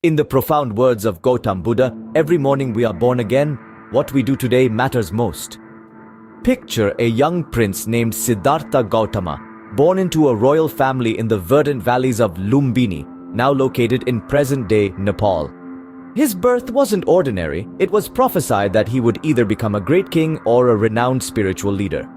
In the profound words of Gautam Buddha, every morning we are born again, what we do today matters most. Picture a young prince named Siddhartha Gautama, born into a royal family in the verdant valleys of Lumbini, now located in present-day Nepal. His birth wasn't ordinary. It was prophesied that he would either become a great king or a renowned spiritual leader.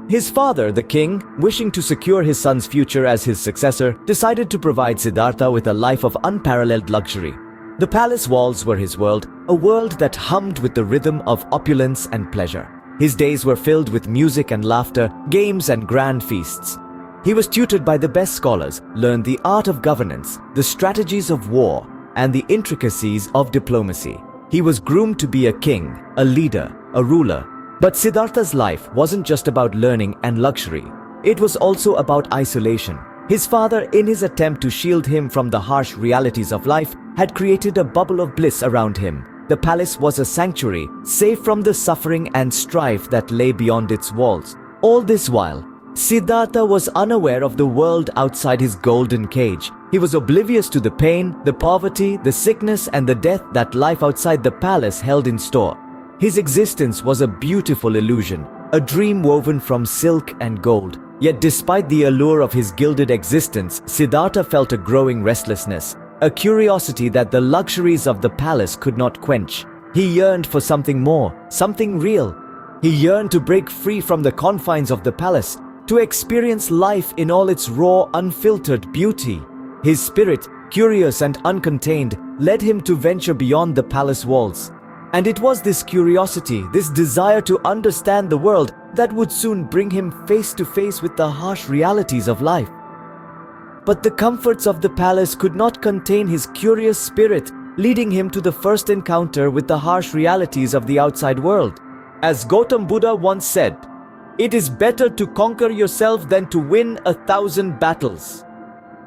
His father, the king, wishing to secure his son's future as his successor, decided to provide Siddhartha with a life of unparalleled luxury. The palace walls were his world, a world that hummed with the rhythm of opulence and pleasure. His days were filled with music and laughter, games and grand feasts. He was tutored by the best scholars, learned the art of governance, the strategies of war, and the intricacies of diplomacy. He was groomed to be a king, a leader, a ruler. But Siddhartha's life wasn't just about learning and luxury. It was also about isolation. His father, in his attempt to shield him from the harsh realities of life, had created a bubble of bliss around him. The palace was a sanctuary, safe from the suffering and strife that lay beyond its walls. All this while, Siddhartha was unaware of the world outside his golden cage. He was oblivious to the pain, the poverty, the sickness, and the death that life outside the palace held in store. His existence was a beautiful illusion, a dream woven from silk and gold. Yet despite the allure of his gilded existence, Siddhartha felt a growing restlessness, a curiosity that the luxuries of the palace could not quench. He yearned for something more, something real. He yearned to break free from the confines of the palace, to experience life in all its raw, unfiltered beauty. His spirit, curious and uncontained, led him to venture beyond the palace walls. And it was this curiosity, this desire to understand the world, that would soon bring him face to face with the harsh realities of life. But the comforts of the palace could not contain his curious spirit, leading him to the first encounter with the harsh realities of the outside world. As Gautam Buddha once said, "It is better to conquer yourself than to win 1,000 battles."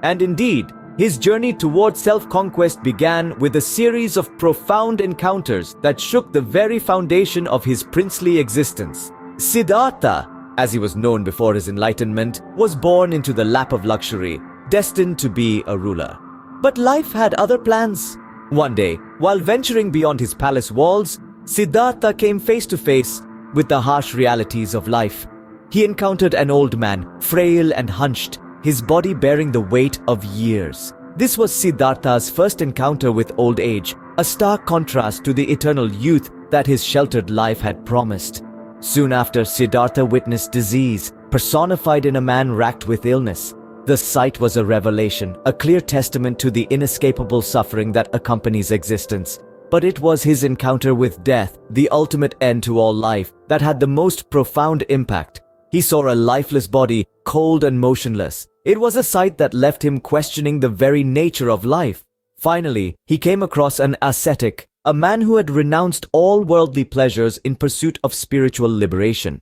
And indeed, his journey towards self-conquest began with a series of profound encounters that shook the very foundation of his princely existence. Siddhartha, as he was known before his enlightenment, was born into the lap of luxury, destined to be a ruler. But life had other plans. One day, while venturing beyond his palace walls, Siddhartha came face to face with the harsh realities of life. He encountered an old man, frail and hunched, his body bearing the weight of years. This was Siddhartha's first encounter with old age, a stark contrast to the eternal youth that his sheltered life had promised. Soon after, Siddhartha witnessed disease, personified in a man racked with illness. The sight was a revelation, a clear testament to the inescapable suffering that accompanies existence. But it was his encounter with death, the ultimate end to all life, that had the most profound impact. He saw a lifeless body, cold and motionless. It was a sight that left him questioning the very nature of life. Finally, he came across an ascetic, a man who had renounced all worldly pleasures in pursuit of spiritual liberation.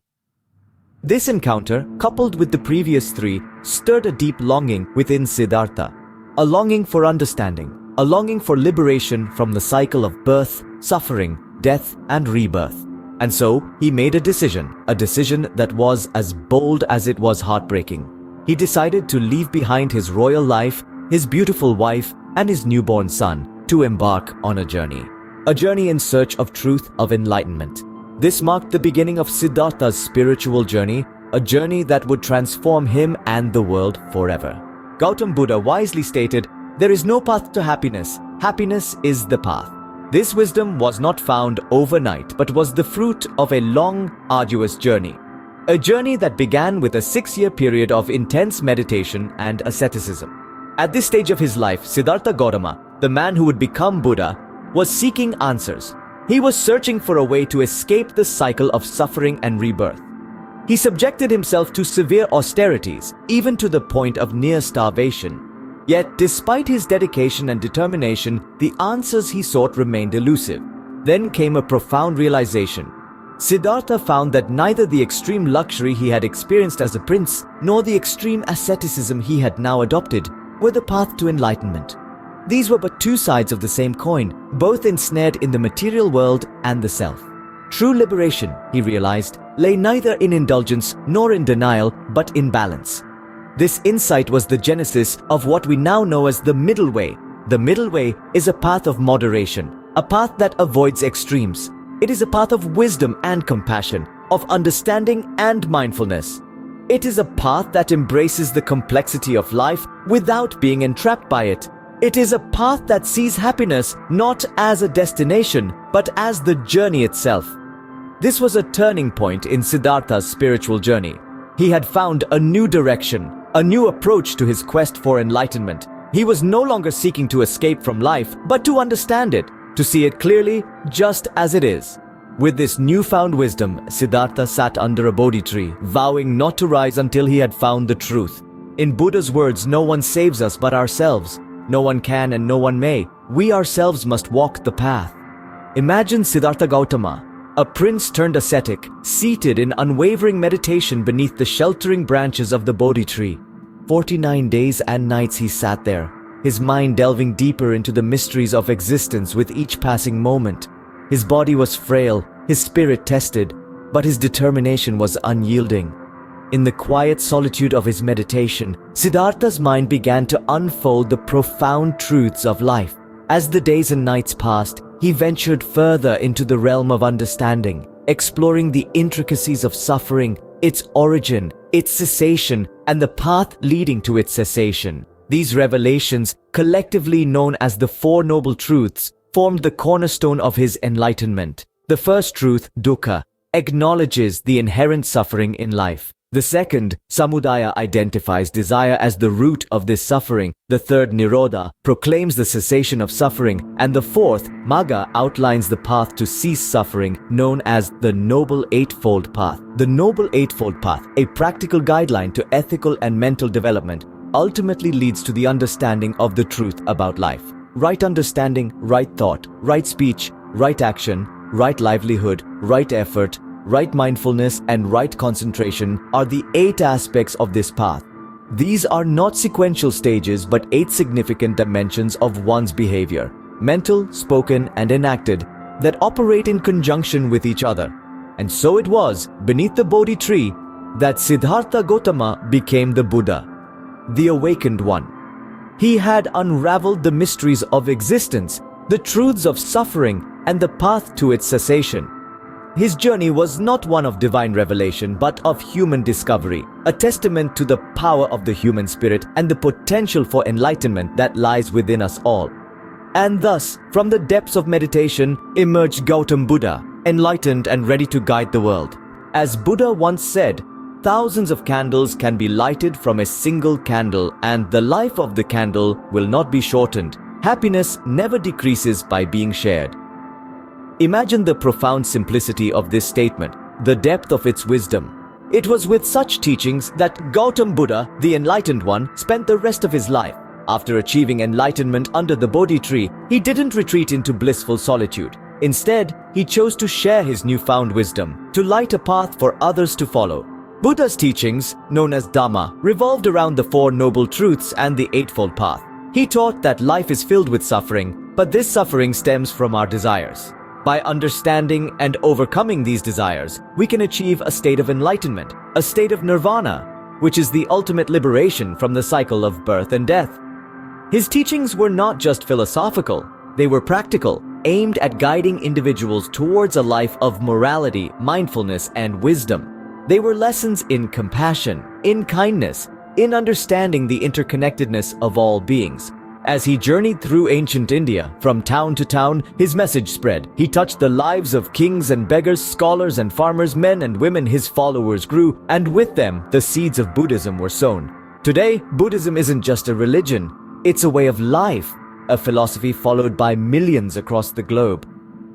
This encounter, coupled with the previous three, stirred a deep longing within Siddhartha. A longing for understanding, a longing for liberation from the cycle of birth, suffering, death, and rebirth. And so, he made a decision that was as bold as it was heartbreaking. He decided to leave behind his royal life, his beautiful wife, and his newborn son, to embark on a journey in search of truth, of enlightenment. This marked the beginning of Siddhartha's spiritual journey, a journey that would transform him and the world forever. Gautam Buddha wisely stated, "There is no path to happiness. Happiness is the path." This wisdom was not found overnight, but was the fruit of a long, arduous journey. A journey that began with a 6-year period of intense meditation and asceticism. At this stage of his life, Siddhartha Gautama, the man who would become Buddha, was seeking answers. He was searching for a way to escape the cycle of suffering and rebirth. He subjected himself to severe austerities, even to the point of near starvation. Yet, despite his dedication and determination, the answers he sought remained elusive. Then came a profound realization. Siddhartha found that neither the extreme luxury he had experienced as a prince, nor the extreme asceticism he had now adopted, were the path to enlightenment. These were but two sides of the same coin, both ensnared in the material world and the self. True liberation, he realized, lay neither in indulgence nor in denial, but in balance. This insight was the genesis of what we now know as the middle way, The middle way is a path of moderation, a path that avoids extremes. It is a path of wisdom and compassion, of understanding and mindfulness. It is a path that embraces the complexity of life without being entrapped by it. It is a path that sees happiness not as a destination, but as the journey itself. This was a turning point in Siddhartha's spiritual journey. He had found a new direction, a new approach to his quest for enlightenment. He was no longer seeking to escape from life, but to understand it, to see it clearly just as it is. With this newfound wisdom, Siddhartha sat under a Bodhi tree, vowing not to rise until he had found the truth. In Buddha's words, no one saves us but ourselves. No one can and no one may. We ourselves must walk the path. Imagine Siddhartha Gautama, a prince turned ascetic, seated in unwavering meditation beneath the sheltering branches of the Bodhi tree. 49 days and nights he sat there, his mind delving deeper into the mysteries of existence with each passing moment. His body was frail, his spirit tested, but his determination was unyielding. In the quiet solitude of his meditation, Siddhartha's mind began to unfold the profound truths of life. As the days and nights passed, he ventured further into the realm of understanding, exploring the intricacies of suffering, its origin, its cessation, and the path leading to its cessation. These revelations, collectively known as the Four Noble Truths, formed the cornerstone of his enlightenment. The first truth, dukkha, acknowledges the inherent suffering in life. The second, samudaya, identifies desire as the root of this suffering. The third, nirodha, proclaims the cessation of suffering. And the fourth, magga, outlines the path to cease suffering, known as the Noble Eightfold Path. The Noble Eightfold Path, a practical guideline to ethical and mental development, ultimately leads to the understanding of the truth about life. Right understanding, right thought, right speech, right action, right livelihood, right effort, right mindfulness, and right concentration are the 8 aspects of this path. These are not sequential stages but 8 significant dimensions of one's behavior, mental, spoken, and enacted, that operate in conjunction with each other. And so it was, beneath the Bodhi tree, that Siddhartha Gautama became the Buddha, the awakened one. He had unraveled the mysteries of existence, the truths of suffering, and the path to its cessation. His journey was not one of divine revelation, but of human discovery, a testament to the power of the human spirit and the potential for enlightenment that lies within us all. And thus, from the depths of meditation, emerged Gautam Buddha, enlightened and ready to guide the world. As Buddha once said, thousands of candles can be lighted from a single candle, and the life of the candle will not be shortened. Happiness never decreases by being shared. Imagine the profound simplicity of this statement, the depth of its wisdom. It was with such teachings that Gautam Buddha, the enlightened one, spent the rest of his life. After achieving enlightenment under the Bodhi tree, he didn't retreat into blissful solitude. Instead, he chose to share his newfound wisdom, to light a path for others to follow. Buddha's teachings, known as Dhamma, revolved around the Four Noble Truths and the Eightfold Path. He taught that life is filled with suffering, but this suffering stems from our desires. By understanding and overcoming these desires, we can achieve a state of enlightenment, a state of nirvana, which is the ultimate liberation from the cycle of birth and death. His teachings were not just philosophical, they were practical, aimed at guiding individuals towards a life of morality, mindfulness, and wisdom. They were lessons in compassion, in kindness, in understanding the interconnectedness of all beings. As he journeyed through ancient India, from town to town, his message spread. He touched the lives of kings and beggars, scholars and farmers, men and women. His followers grew, and with them, the seeds of Buddhism were sown. Today, Buddhism isn't just a religion, it's a way of life, a philosophy followed by millions across the globe.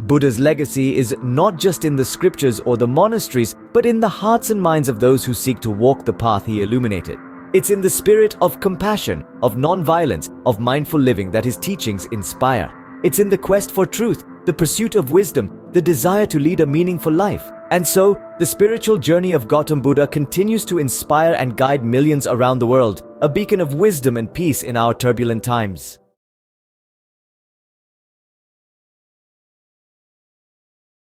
Buddha's legacy is not just in the scriptures or the monasteries, but in the hearts and minds of those who seek to walk the path he illuminated. It's in the spirit of compassion, of non-violence, of mindful living that his teachings inspire. It's in the quest for truth, the pursuit of wisdom, the desire to lead a meaningful life. And so, the spiritual journey of Gautam Buddha continues to inspire and guide millions around the world, a beacon of wisdom and peace in our turbulent times.